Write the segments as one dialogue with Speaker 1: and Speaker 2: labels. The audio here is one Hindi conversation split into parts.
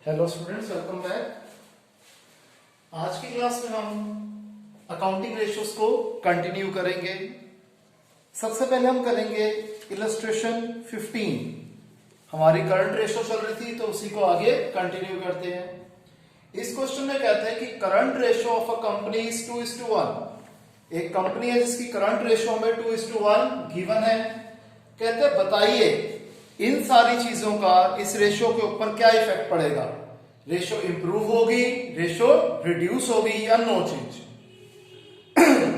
Speaker 1: Hello students, welcome back. आज की क्लास में हम अकाउंटिंग रेशियोज को कंटिन्यू करेंगे। सबसे पहले हम करेंगे इलस्ट्रेशन 15। हमारी करंट रेशियो चल रही थी तो उसी को आगे कंटिन्यू करते हैं। इस क्वेश्चन में कहते हैं कि current ratio of a company is 2:1। एक कंपनी है जिसकी करंट रेशियो में 2:1 गिवन है। कहते हैं बताइए इन सारी चीजों का इस रेशियो के ऊपर क्या इफेक्ट पड़ेगा। रेशियो इंप्रूव होगी, रेशियो रिड्यूस होगी या नो चेंज।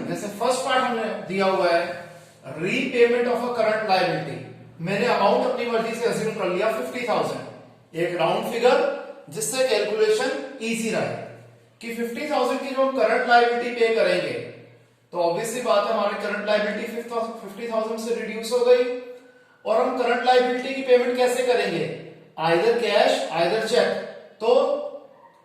Speaker 1: जैसे फर्स्ट पार्ट हमने दिया हुआ है repayment of a current liability. मैंने अमाउंट अपनी मर्जी से अज्यूम कर लिया 50,000, एक राउंड फिगर जिससे कैलकुलेशन इजी रहे कि 50,000 की जो हम करंट लायबिलिटी पे करेंगे तो ऑब्वियसली बात है हमारी करंट लायबिलिटी 50,000 से रिड्यूस हो गई। और हम करंट लायबिलिटी की पेमेंट कैसे करेंगे, आइदर कैश आइदर चेक। तो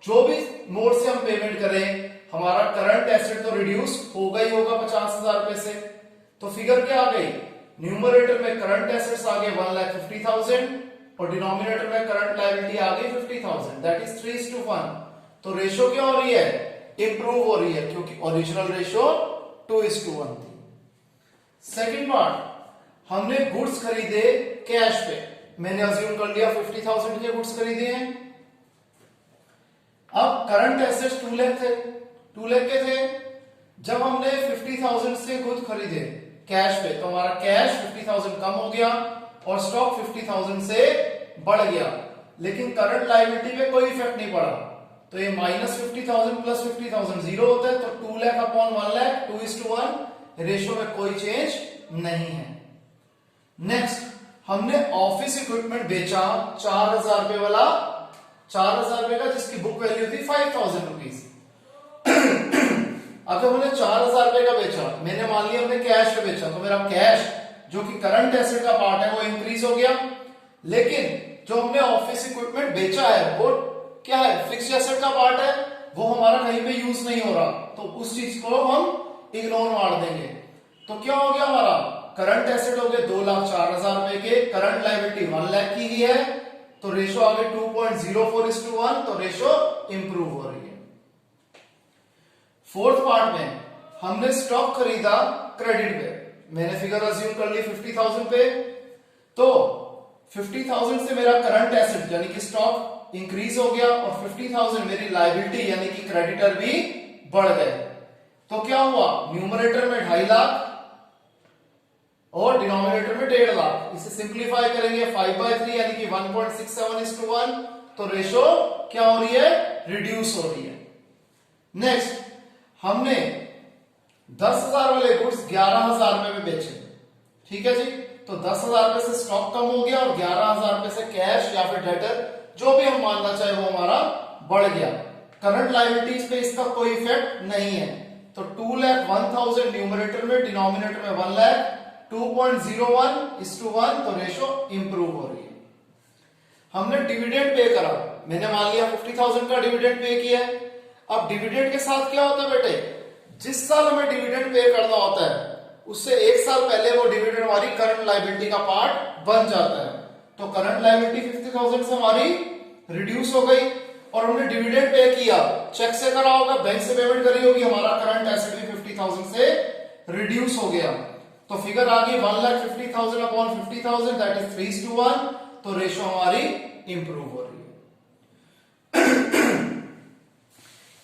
Speaker 1: जो भी मोड से हम पेमेंट करें हमारा करंट एसेट तो रिड्यूस होगा ही होगा 50,000 रुपए से। तो फिगर क्या आ गई, न्यूमरेटर में करंट एसेट्स आ गए 1,50,000 और डिनोमिनेटर में करंट लायबिलिटी आ गई 50,000, दैट इज 3:1। तो रेशियो क्या हो रही है, इंप्रूव हो रही है क्योंकि ओरिजिनल रेशियो 2:1 थी। सेकेंड पार्ट, हमने गुड्स खरीदे कैश पे। मैंने अज्यूम कर लिया 50,000 के गुड्स खरीदे हैं। अब करंट एसेट्स 2 लाख थे, 2 लाख के थे। जब हमने 50,000 से गुड्स खरीदे कैश पे तो हमारा कैश 50,000 कम हो गया और स्टॉक 50,000 से बढ़ गया, लेकिन करंट लायबिलिटी पे कोई इफेक्ट नहीं पड़ा। तो ये -50,000 प्लस 50,000 जीरो होता है। तो 2 लाख अपॉन 1 लाख 2:1 रेशियो में कोई चेंज नहीं है। नेक्स्ट, हमने ऑफिस इक्विपमेंट बेचा 4,000 रुपए वाला, 4,000 रुपए का जिसकी बुक वैल्यू थी 5,000 रुपीज। अब जब हमने 4,000 रुपए का बेचा, मैंने मान लिया हमने कैश पे बेचा, तो मेरा कैश जो कि करंट एसेट का पार्ट है वो इंक्रीज हो गया। लेकिन जो हमने ऑफिस इक्विपमेंट बेचा है वो क्या है, फिक्स्ड एसेट का पार्ट है, वो हमारा कहीं पे यूज नहीं हो रहा, तो उस चीज को हम इग्नोर मार देंगे। तो क्या हो गया, हमारा करंट एसेट हो गए 2,04,000 रुपए के, करंट लायबिलिटी 1 लाख की ही है, तो रेशियो आ गई 2.04:1। तो रेशियो इंप्रूव हो रही है। फोर्थ पार्ट में हमने स्टॉक खरीदा क्रेडिट पे। मैंने फिगर अज्यूम कर ली 50,000 पे, तो 50,000 से मेरा करंट एसेट यानी कि स्टॉक इंक्रीज हो गया और 50,000 मेरी लायबिलिटी यानी कि क्रेडिटर भी बढ़ गए। तो क्या हुआ, न्यूमरेटर में 2.5 लाख और डिनोमिनेटर में 1.5 लाख। इसे सिंप्लीफाई करेंगे 5/3 यानी कि 1.67:1। तो रेशियो क्या हो रही है, रिड्यूस हो रही है। नेक्स्ट, हमने 10,000 वाले गुड्स 11,000 रुपए में बेचे, ठीक है जी। तो 10,000 रुपए से स्टॉक कम हो गया और 11,000 रुपए से कैश या फिर डेटर जो भी हम मानना चाहे वो हमारा बढ़ गया। करंट लायबिलिटीज पे इसका कोई इफेक्ट नहीं है। तो 2,01,000 न्यूमरेटर में, डिनोमिनेटर में 1 लाख, 2.01:1। तो रेशियो इंप्रूव हो रही है। हमने डिविडेंड पे करा, मैंने मान लिया 50,000 का डिविडेंड पे किया है। अब डिविडेंड के साथ क्या होता है बेटे, जिस साल हमें डिविडेंड पे करना होता है उससे 1 साल पहले वो डिविडेंड हमारी करंट लायबिलिटी का पार्ट बन जाता है। तो करंट लायबिलिटी 50,000 से हमारी रिड्यूस हो गई और हमने डिविडेंड पे किया, चेक से करा होगा, बैंक से पेमेंट करी होगी, हमारा करंट एसेट भी 50,000 से रिड्यूस हो गया। तो फिगर आ गई 1,50,000 अपॉन 50,000, दैट इज 3:1। तो रेशियो हमारी इंप्रूव हो रही है।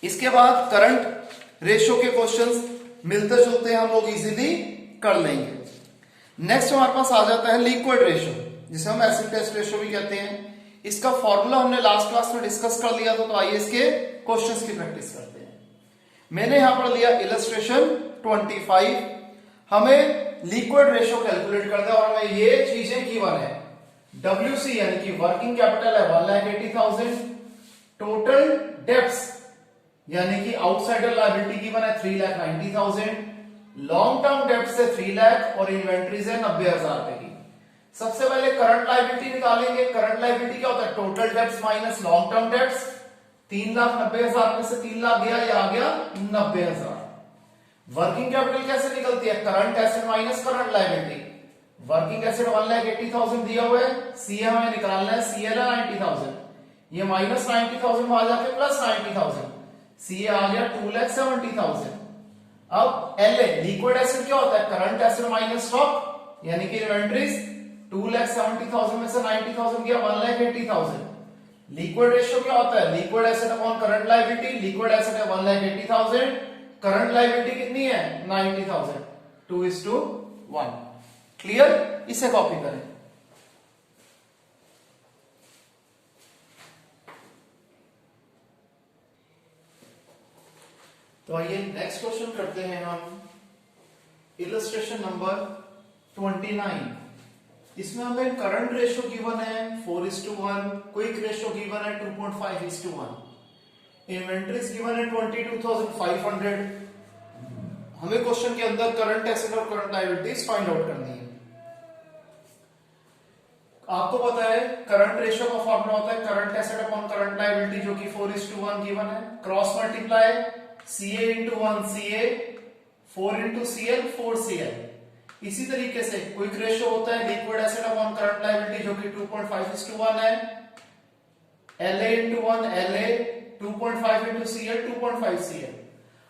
Speaker 1: इसके बाद करंट रेशियो के क्वेश्चंस मिलते जुलते हम लोग इजीली कर लेंगे। नेक्स्ट हमारे पास आ जाता है लिक्विड रेशियो, जिसे हम एसिड टेस्ट रेशियो भी कहते हैं। इसका फॉर्मूला हमने लास्ट क्लास में डिस्कस कर लिया था, तो आइए इसके क्वेश्चंस की प्रैक्टिस करते हैं। मैंने यहां पर लिया इलस्ट्रेशन 25। हमें लिक्विड रेशियो कैलकुलेट करते हैं और हमें ये चीजें गिवन है। WC यानी कि वर्किंग कैपिटल है 1,80,000, टोटल डेब्ट्स यानी कि आउटसाइडर लायबिलिटी गिवन है 3,90,000, लॉन्ग टर्म डेब्ट्स है 3 लाख और इन्वेंट्रीज है 90,000 रुपए की। सबसे पहले करंट लायबिलिटी निकालेंगे। करंट लायबिलिटी क्या होता है, total debts minus long term debts. 3,90,000 में से 3 लाख गया, ये आ गया 90,000। वर्किंग कैपिटल कैसे निकलती है, current asset minus current liability. Working asset 1,80,000 दिया हुआ है, सीए हमें निकालना है, सीएल है 90,000, ये माइनस 90,000 वहां जाके प्लस 90,000, सीए आ गया 2,70,000। अब एलए लिक्विड एसिड क्या होता है, करंट एसिड माइनस स्टॉक, यानी कि इन्वेंटरीज। 2,70,000 में से 90,000 गया 1,80,000। लिक्विड रेशियो क्या होता है, liquid acid upon current liability. Liquid acid है 1,80,000, करंट लायबिलिटी कितनी है 90,000, 2:1। क्लियर, इसे कॉपी करें। तो आइए नेक्स्ट क्वेश्चन करते हैं हम। Illustration number 29। इसमें हमें करंट रेशियो गिवन है 4:1, क्विक रेशियो गिवन है 2.5:1, इन्वेंटरीज गिवन है 22,500। हमें क्वेश्चन के अंदर करंट एसेट और करंट लायबिलिटीज फाइंड आउट करनी है। आपको पता है करंट रेशियो का फॉर्मूला होता है current asset upon current liability, जो कि 4:1 गिवन है। Cross multiply CA into 1 CA, 4 into CL 4 CL। इसी तरीके से क्विक रेशियो होता है liquid acid upon current liability, जो कि 2.5:1 है। LA into 1 LA, 2.5 into CL 2.5 CL।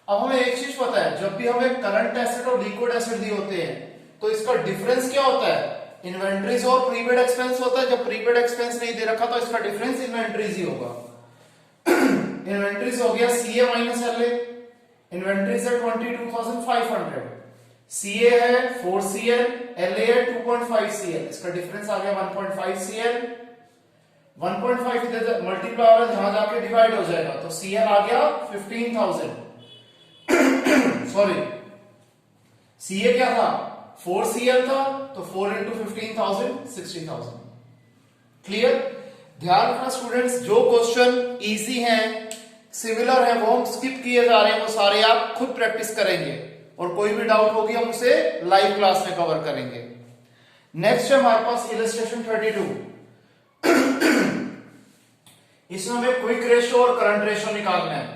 Speaker 1: अब हमें एक चीज पता है, जब भी हमें करंट एसिड और लिक्विड एसिड दिए होते हैं तो इसका डिफरेंस क्या होता है, इन्वेंटरीज और प्रीपेड एक्सपेंस होता है। जब प्रीपेड एक्सपेंस नहीं दे रखा तो इसका डिफरेंस इन्वेंटरीज ही होगा। इन्वेंटरीज हो गया CA माइनस LA, इन्वेंटरीज है 22,500, CA है 4 CL, LA है 2.5 CL, इसका डिफरेंस आ गया 1.5 CL। 1.5 इधर मल्टीप्लाई और यहां जाके डिवाइड हो जाएगा, तो CL आ गया 15,000। सॉरी, CA क्या था 4 CL था, तो 4 into 15,000 60,000। क्लियर। ध्यान रखना स्टूडेंट्स, जो क्वेश्चन इजी हैं, सिमिलर है, वो हम स्किप किए जा रहे हैं, वो सारे आप खुद प्रैक्टिस करेंगे और कोई भी डाउट होगी हम उसे लाइव क्लास में कवर करेंगे। नेक्स्ट है हमारे पास इलस्ट्रेशन 32। इसमें हमें क्विक रेशियो और करंट रेशियो निकालना है।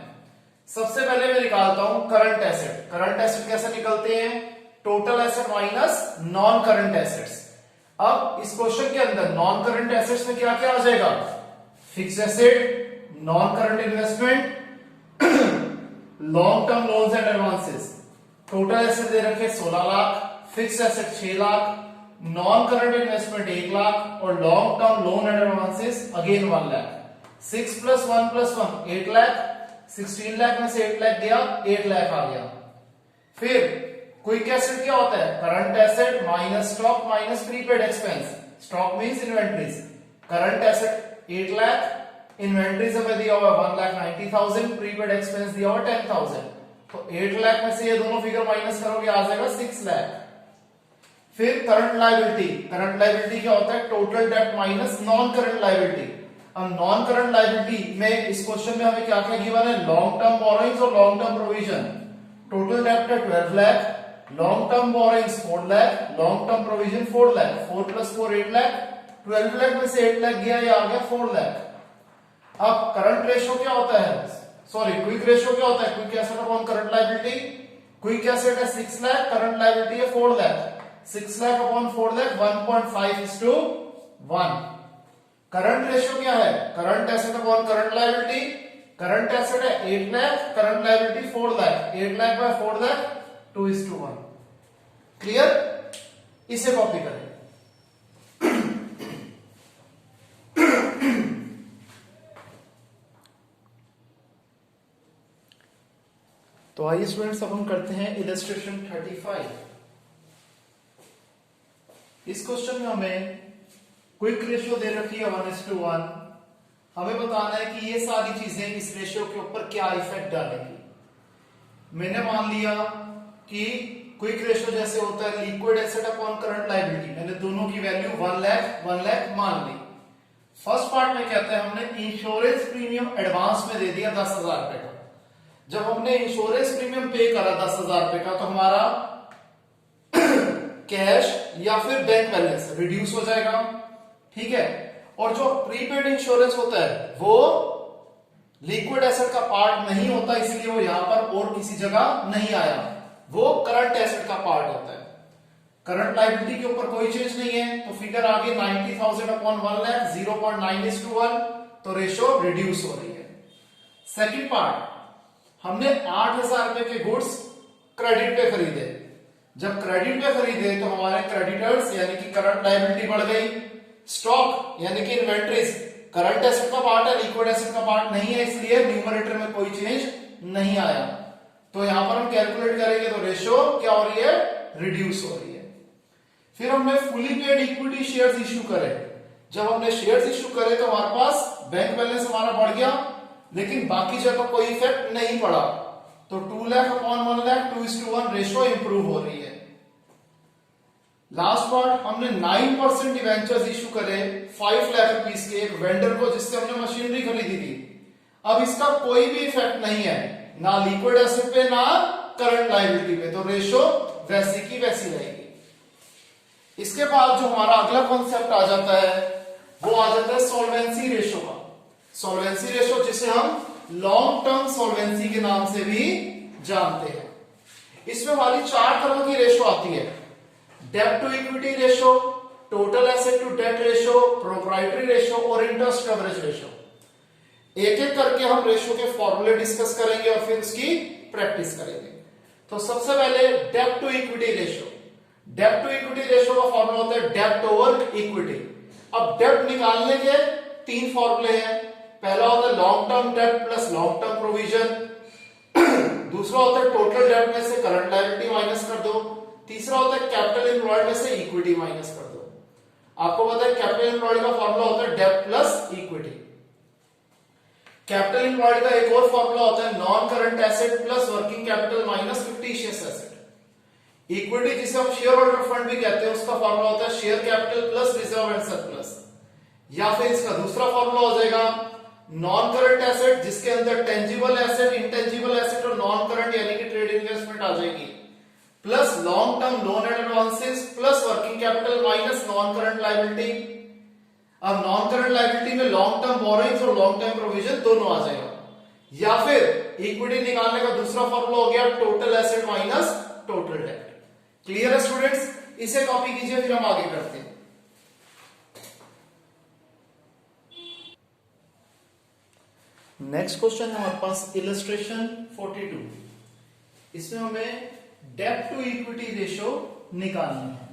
Speaker 1: सबसे पहले मैं निकालता हूं करंट एसेट। करंट एसेट कैसे निकलते हैं, total asset minus non current assets. अब इस क्वेश्चन के अंदर नॉन करंट एसेट्स में क्या क्या आ जाएगा, fixed asset, non current investment, long term loans and advances. Total asset दे रखे 16 lakh, fixed asset 6 lakh, non current investment 1 lakh और long term loan and advances again 1 lakh. 6 + 1 + 1 8 lakh, 16 lakh में से 8 लाख गया, 8 लाख आ गया। फिर क्विक एसेट क्या होता है, current asset minus stock minus prepaid expense. Stock means inventories. Current asset 8 lakh, inventories हमें दिया हुआ 1,90,000, प्रीपेड एक्सपेंस दिया हुआ 10,000, तो 8 लाख में से ये दोनों फिगर माइनस करोगे आ जाएगा 6 लाख। फिर करंट लायबिलिटी। करंट लायबिलिटी क्या होता है, total date minus non current liability. अब नॉन करंट लायबिलिटी में इस क्वेश्चन में हमें क्या क्या गिवन है, लॉन्ग टर्म बोरोइंग्स और long term provision. Total date है 12 lakh, long term borrowings 4 lakh, long term provision 4 lakh, 4 + 4 8 lakh, 12 lakh में से 8 लाख गया, ये आ गया 4 लाख। अब करंट रेशियो क्या होता है, सॉरी क्विक रेशियो क्या होता है, quick asset upon current liability. Quick asset है 6 लाख, करंट लायबिलिटी है 4 lakh, 6 lakh upon 4 lakh 1.5:1। Current ratio क्या है, current asset upon current liability. Current asset है 8 lakh, current liability 4 lakh, 8 lakh by 4 lakh 2:1। Clear, इसे कॉपी करें। तो आइए स्टूडेंट्स अब हम करते हैं इलस्ट्रेशन 35। इस क्वेश्चन में हमें क्विक रेशियो दे रखी है 1:1। हमें बताना है कि ये सारी चीजें इस रेशियो के ऊपर क्या इफेक्ट डालेंगी। मैंने मान लिया कि क्विक रेशियो जैसे होता है liquid asset upon current liability, मैंने दोनों की वैल्यू 1 लाख मान ली। फर्स्ट पार्ट में कहते हैं हमने इंश्योरेंस प्रीमियम एडवांस में दे दिया 10,000 रुपए का। जब हमने इंश्योरेंस प्रीमियम पे करा 10,000 रुपए का, तो हमारा कैश या फिर बैंक बैलेंस रिड्यूस हो जाएगा, ठीक है। और जो प्रीपेड इंश्योरेंस होता है वो लिक्विड एसेट का पार्ट नहीं होता, इसलिए वो यहां पर और किसी जगह नहीं आया, वो करंट एसेट का पार्ट होता है। करंट लायबिलिटी के ऊपर कोई चेंज नहीं है, तो फिगर आ गई 90,000 अपॉन 1 लाख, 0.9:1, तो रेशो रिड्यूस हो रही है। सेकंड पार्ट, हमने 8,000 रुपए के गुड्स क्रेडिट पे खरीदे। जब क्रेडिट पे खरीदे तो हमारे क्रेडिटर्स यानी कि करंट लायबिलिटी बढ़ गई। स्टॉक यानी कि इन्वेंट्रीज करंट एसेट का पार्ट है, लिक्विड एसेट का पार्ट नहीं है, इसलिए न्यूमरेटर में कोई चेंज नहीं आया। तो यहां पर हम कैलकुलेट करेंगे तो रेशो क्या हो रही है, रिड्यूस हो रही है। फिर हमने fully paid equity shares issue करे। जब हमने शेयर्स इश्यू करे तो हमारे पास बैंक बैलेंस हमारा बढ़ गया, लेकिन बाकी जगह कोई इफेक्ट नहीं पड़ा। तो 2 lakh upon 1 lakh 2:1 ratio improve हो रही है। लास्ट पार्ट, हमने 9% डिवेंचर्स इश्यू करे 5 लाख रुपीस के एक वेंडर को, जिससे हमने मशीनरी खरीदी थी। अब इसका कोई भी इफेक्ट नहीं है, ना लिक्विड एसेट पे ना करंट लायबिलिटी पे, तो रेशो वैसी की वैसी रहेगी। इसके बाद जो हमारा अगला कॉन्सेप्ट आ जाता है वो आ जाता है सॉल्वेंसी रेशो का। सॉल्वेंसी रेशो जिसे हम लॉन्ग टर्म सॉल्वेंसी के नाम से भी जानते हैं। इसमें हमारी 4 तरह की रेशो आती है। डेब्ट to equity ratio, total asset to debt ratio, proprietary ratio और इंटरेस्ट कवरेज रेशो। एक एक करके हम रेशो के फॉर्मूले डिस्कस करेंगे और फिर उसकी प्रैक्टिस करेंगे। तो सबसे पहले डेब्ट टू इक्विटी रेशो। डेब्ट टू इक्विटी रेशो का फॉर्मूला होता है डेब्ट ओवर इक्विटी। अब डेब्ट निकालने के 3 फॉर्मूले हैं। पहला होता है लॉन्ग टर्म डेब्ट प्लस लॉन्ग टर्म प्रोविजन। दूसरा होता है टोटल डेब्ट में से करंट लायबिलिटी माइनस कर दो। तीसरा होता है कैपिटल एम्प्लॉयड में से इक्विटी माइनस कर दो। आपको पता है कैपिटल एम्प्लॉयड का फॉर्मूला होता है डेब्ट प्लस इक्विटी। कैपिटल एम्प्लॉयड का एक और फॉर्मूला होता है non current asset plus working capital minus fictitious asset. Equity जिसे हम शेयर होल्डर फंड भी कहते हैं, उसका फॉर्मूला होता है share capital plus reserve and surplus. या फिर इसका दूसरा फॉर्मूला हो जाएगा नॉन करंट एसेट, जिसके अंदर टेंजिबल एसेट, इंटेंजिबल एसेट और नॉन करंट यानी कि ट्रेड इन्वेस्टमेंट आ जाएगी, plus long term loan and advances plus working capital minus non current liability. अब नॉन करंट लायबिलिटी में लॉन्ग टर्म बोरोइंग्स और लॉन्ग टर्म प्रोविजन दोनों आ जाएगा। या फिर इक्विटी निकालने का दूसरा फॉर्मूला हो गया total asset minus total date. Clear है स्टूडेंट्स? इसे कॉपी कीजिए, फिर हम आगे करते हैं। नेक्स्ट क्वेश्चन है हमारे पास इलस्ट्रेशन 42। इसमें हमें डेब्ट टू इक्विटी रेशो निकालनी है।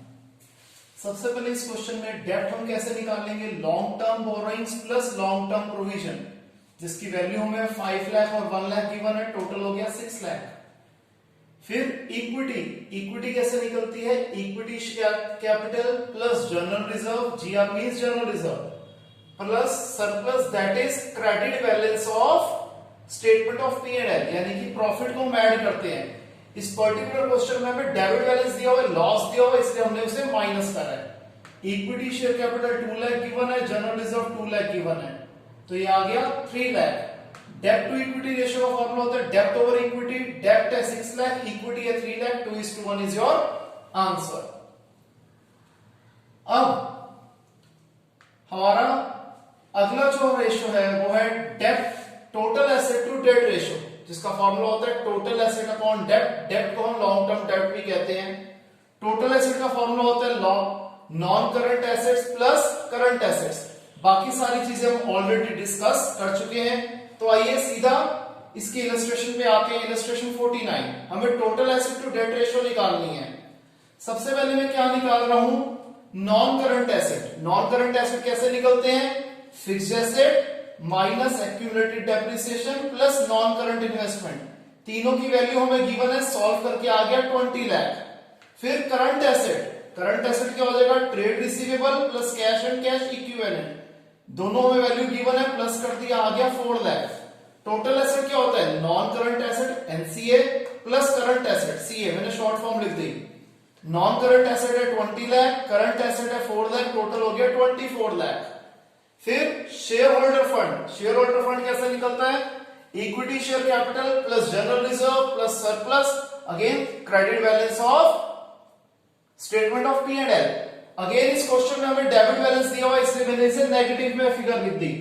Speaker 1: सबसे पहले इस क्वेश्चन में डेब्ट हम कैसे निकालेंगे, long term borrowings plus long term provision, जिसकी वैल्यू हमें 5 लाख और 1 लाख गिवन है, टोटल हो गया 6 लाख। फिर इक्विटी, इक्विटी कैसे निकलती है, equity capital plus general reserve, GR means general reserve, plus surplus that is credit balance of statement of P and L, यानी कि प्रॉफिट को हम ऐड करते हैं। इस पर्टिकुलर क्वेश्चन में हमें डेबिट बैलेंस दिया हुआ है, लॉस दिया हुआ है, इसलिए हमने उसे माइनस करा है। Equity share capital 2 lakh given है, जनरल रिजर्व 2 लाख गिवन है, तो ये आ गया 3 लाख। डेब्ट टू इक्विटी रेशियो का फॉर्मूला होता है डेब्ट ओवर इक्विटी। डेब्ट है 6 लाख, इक्विटी है 3 लाख, 2:1 इज योर आंसर। अब हमारा अगला जो रेशियो है वो है डेब्ट total asset to debt ratio, जिसका फॉर्मूला होता है टोटल एसेट अपॉन डेब्ट। डेब्ट को हम लॉन्ग टर्म डेब्ट भी कहते हैं। टोटल एसेट का फॉर्मूला होता है non current assets plus current assets. बाकी सारी चीजें हम ऑलरेडी डिस्कस कर चुके हैं। तो आइए सीधा इसकी इलस्ट्रेशन पे आते हैं। इलस्ट्रेशन 49, हमें total asset to debt ratio निकालनी है। सबसे पहले मैं क्या निकाल रहा हूं, non current asset. Non current asset कैसे निकलते हैं, fixed asset minus accumulated depreciation plus non current investment, तीनों की वैल्यू हमें गिवन है, सॉल्व करके आ गया 20 लाख। फिर करंट एसेट, करंट एसेट क्या हो जाएगा, trade receivable plus cash and cash equivalent, दोनों में वैल्यू गिवन है, प्लस कर दिया, आ गया 4 लाख। टोटल एसेट क्या होता है, non current asset NCA plus current asset CA, मैंने शॉर्ट फॉर्म लिख दी। नॉन करंट एसेट है 20 लाख, करंट एसेट है 4 लाख, टोटल हो गया 24 लाख। फिर share holder fund, share holder fund कैसे निकलता है, equity share capital plus general reserve plus surplus, again credit balance of statement of P and L. Again इस क्वेश्चन में हमें डेबिट बैलेंस दिया हुआ है, इसलिए मैंने इसे नेगेटिव में फिगर लिख दी।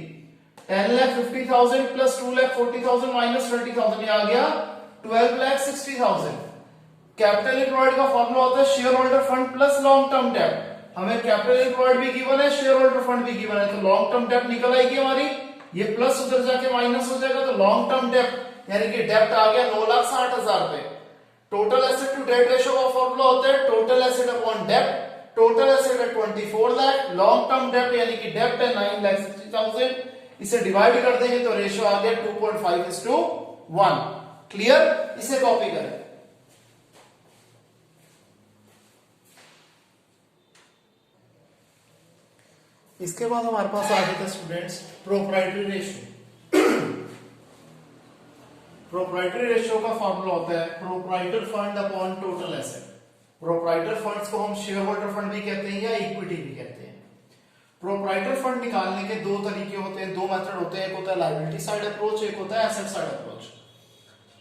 Speaker 1: 10,50,000 प्लस 2,40,000 माइनस 20,000, ये आ गया 12,60,000। कैपिटल एम्प्लॉयड का फॉर्मूला होता है share holder fund plus long term डेब्ट। हमें कैपिटल एम्प्लॉयड भी गिवन है, शेयर होल्डर फंड भी गिवन है, तो लॉन्ग टर्म डेब्ट निकल आएगी हमारी ये प्लस उधर जाके माइनस हो जाएगा, तो लॉन्ग टर्म डेप्ट यानी कि डेप्ट आ गया 9,60,000 रुपए। Total asset to debt ratio का फॉर्मूला होता है टोटल एसेट अपॉन डेप्ट। टोटल एसेट है 24 लाख, लॉन्ग टर्म डेप्ट यानी कि डेप्ट है 9,60,000, इसे डिवाइड कर देंगे तो रेशियो आ गया 2.5:1। क्लियर? इसे कॉपी करें। इसके बाद हमारे पास आ गए थे students proprietary ratio. Proprietary ratio का फॉर्मूला होता है proprietor fund upon total asset. Proprietor funds को हम शेयर होल्डर फंड भी कहते हैं या इक्विटी भी कहते हैं। प्रोप्राइटर फंड निकालने के दो तरीके होते हैं, दो मेथड होते हैं। एक होता है लायबिलिटी साइड अप्रोच, एक होता है asset side approach.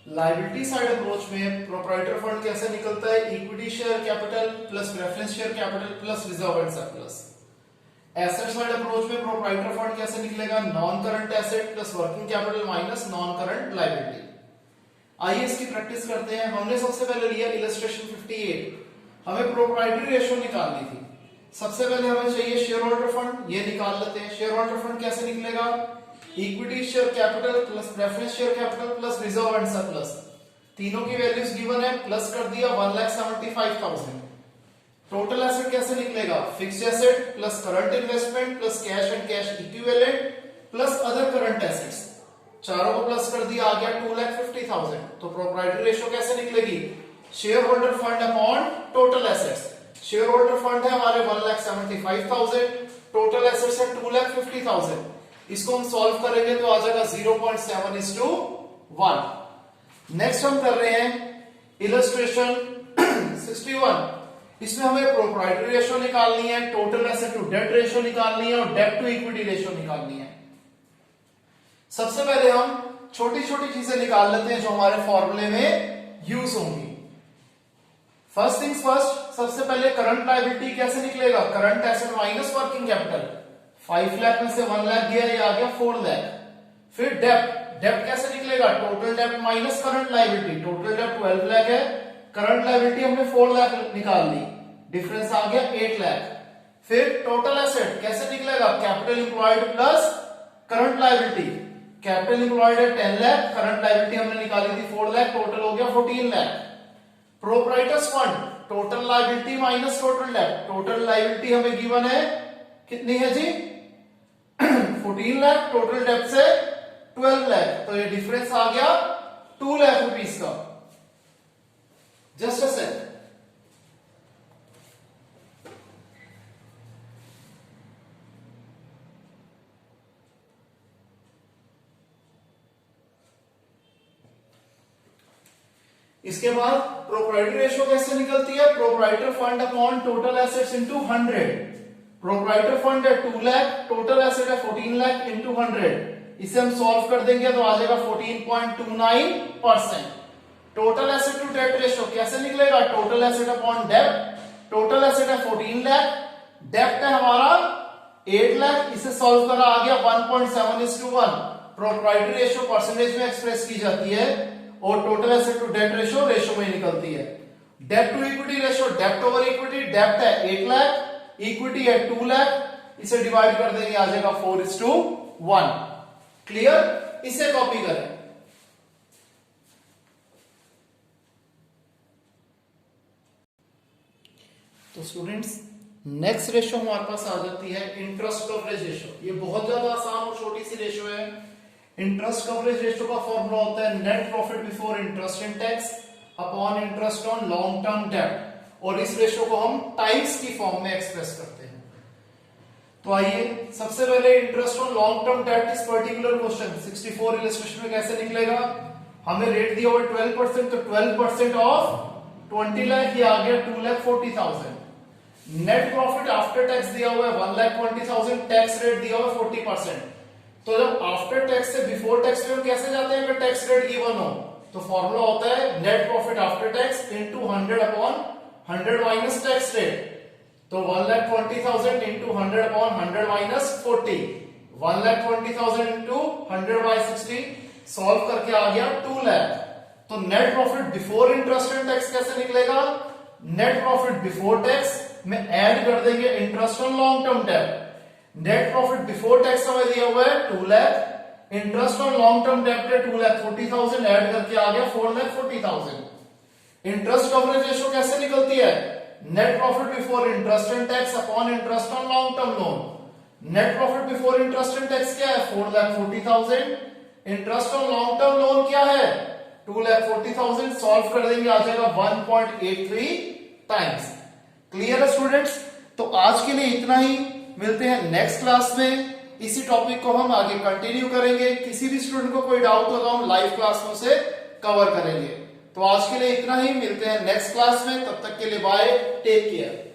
Speaker 1: Liability side approach में प्रोप्राइटर फंड कैसे निकलता है? Equity share capital plus preference share capital plus reserve and surplus. Asset side approach में प्रोप्राइटर फंड कैसे निकलेगा? Non current asset plus working capital minus non current liability. आइए इसकी प्रैक्टिस करते हैं। हमने सबसे पहले लिया इलस्ट्रेशन 58, हमें प्रोप्राइटरी रेशियो निकालनी थी। सबसे पहले हमें चाहिए शेयर होल्डर फंड, ये निकाल लेते हैं। शेयर होल्डर फंड कैसे निकलेगा? Equity share capital plus preference share capital plus reserve and surplus, तीनों की वैल्यूज गिवन है, प्लस कर दिया 1,75,000। टोटल एसेट कैसे निकलेगा? Fixed asset plus current investment plus cash and cash equivalent plus other current assets, चारों को प्लस कर दिया, आ गया 2,50,000। तो प्रोप्राइटरी रेशियो कैसे निकलेगी? Share holder fund upon total assets. Share holder fund है हमारे 1,75,000, टोटल एसेट्स है 2,50,000। इसको हम सॉल्व करेंगे तो आ जाएगा 0.7:1। नेक्स्ट हम कर रहे हैं इलस्ट्रेशन 61। इसमें हमें प्रोप्राइटरी रेशियो निकालनी है, total asset to debt ratio निकालनी है और डेट टू इक्विटी रेशियो निकालनी है। सबसे पहले हम छोटी छोटी चीजें निकाल लेते हैं जो हमारे फॉर्मूले में यूज होंगी। फर्स्ट थिंग्स फर्स्ट, सबसे पहले करंट लायबिलिटी कैसे निकलेगा? Current asset minus working capital. 5 lakh में से 1 लाख गया, ये आ गया 4 लाख। फिर डेप्ट, डेप्ट कैसे निकलेगा? टोटल डेप्ट माइनस करंट लायबिलिटी। टोटल डेप्ट 12 लाख है, करंट लायबिलिटी हमने 4 लाख निकाल ली, डिफरेंस आ गया 8 लाख। फिर टोटल एसेट कैसे निकलेगा? Capital employed plus current liability. Capital employed है 10 लाख, करंट लायबिलिटी हमने निकाली थी 4 लाख, टोटल हो गया 14 lakh. Proprietors fund, total liability minus total डेप्ट। टोटल लायबिलिटी हमें गिवन है कितनी है जी? 14 लाख, टोटल डेप्ट से 12 लाख, तो ये डिफरेंस आ गया 2 लाख रुपीस का। जस्ट अ सेकंड, इसके बाद प्रोप्राइटरी रेशियो कैसे निकलती है? Proprietor fund upon total assets into 100। Proprietor fund है 2 लाख, टोटल एसेट है 14 लाख इनटू 100। इसे हम सॉल्व कर देंगे तो आ जाएगा 14.29%। Total asset to debt ratio कैसे निकलेगा? टोटल एसेट अपॉन डेप्ट। टोटल एसेट है 14 लाख, डेप्ट है हमारा 8 लाख, इसे सॉल्व करा, आ गया 1.7:1। प्रोप्राइटरी रेशियो परसेंटेज में एक्सप्रेस की जाती है और total asset to debt ratio ratio में निकलती है। डेप्ट टू इक्विटी रेशियो, डेप्ट ओवर इक्विटी, डेप्ट है 8 लाख, इक्विटी है 2 लाख, इसे डिवाइड कर देंगे, आ जाएगा 4:1। क्लियर? इसे कॉपी करें। तो स्टूडेंट्स नेक्स्ट रेशियो हमारे पास आ जाती है इंटरेस्ट कवरेज रेशियो। ये बहुत ज्यादा आसान और छोटी सी रेशियो है। इंटरेस्ट कवरेज रेशियो का फॉर्मूला होता है net profit before interest and tax upon interest on long term डेब्ट, और इस रेशियो को हम टाइम्स की फॉर्म में एक्सप्रेस करते हैं। तो आइए सबसे पहले इंटरेस्ट ऑन लॉन्ग टर्म डेब्ट इस पर्टिकुलर क्वेश्चन 64 इलस्ट्रेशन में कैसे निकलेगा? हमें रेट दिया हुआ 12%, तो 12% ऑफ 20 लाख, ये आ गया 2,40,000। नेट प्रॉफिट आफ्टर टैक्स दिया हुआ है 1,20,000, टैक्स रेट दिया हुआ है 40%। तो जब आफ्टर टैक्स से बिफोर टैक्स में हम कैसे जाते हैं अगर टैक्स रेट गिवन हो? तो फॉर्मूला होता है net profit after tax into 100 upon 100 minus tax rate. तो 1,20,000 into 100 upon 100 minus 40, 1,20,000 into 100 by 60, solve करके आ गया 2 लाख। तो net profit before interest and tax कैसे निकलेगा? नेट प्रॉफिट बिफोर टैक्स में ऐड कर देंगे इंटरेस्ट ऑन लॉन्ग टर्म डेब्ट। नेट प्रॉफिट बिफोर टैक्स हमें दिया हुआ है 2 lakh, interest on long term debt है 2,40,000 ऐड करके आ गया 4,40,000। इंटरेस्ट कवरेज रेशियो कैसे निकलती है? Net profit before interest and tax upon interest on long term loan. Net profit before interest and tax क्या है? 4,40,000। Interest on long term loan क्या है? 2,40,000। सॉल्व कर देंगे आ जाएगा 1.83 टाइम्स। क्लियर है स्टूडेंट्स? तो आज के लिए इतना ही, मिलते हैं नेक्स्ट क्लास में। इसी टॉपिक को हम आगे कंटिन्यू करेंगे। किसी भी स्टूडेंट को कोई डाउट होगा हम लाइव क्लास में से कवर करेंगे। तो आज के लिए इतना ही, मिलते हैं नेक्स्ट क्लास में। तब तक के लिए बाय, टेक केयर।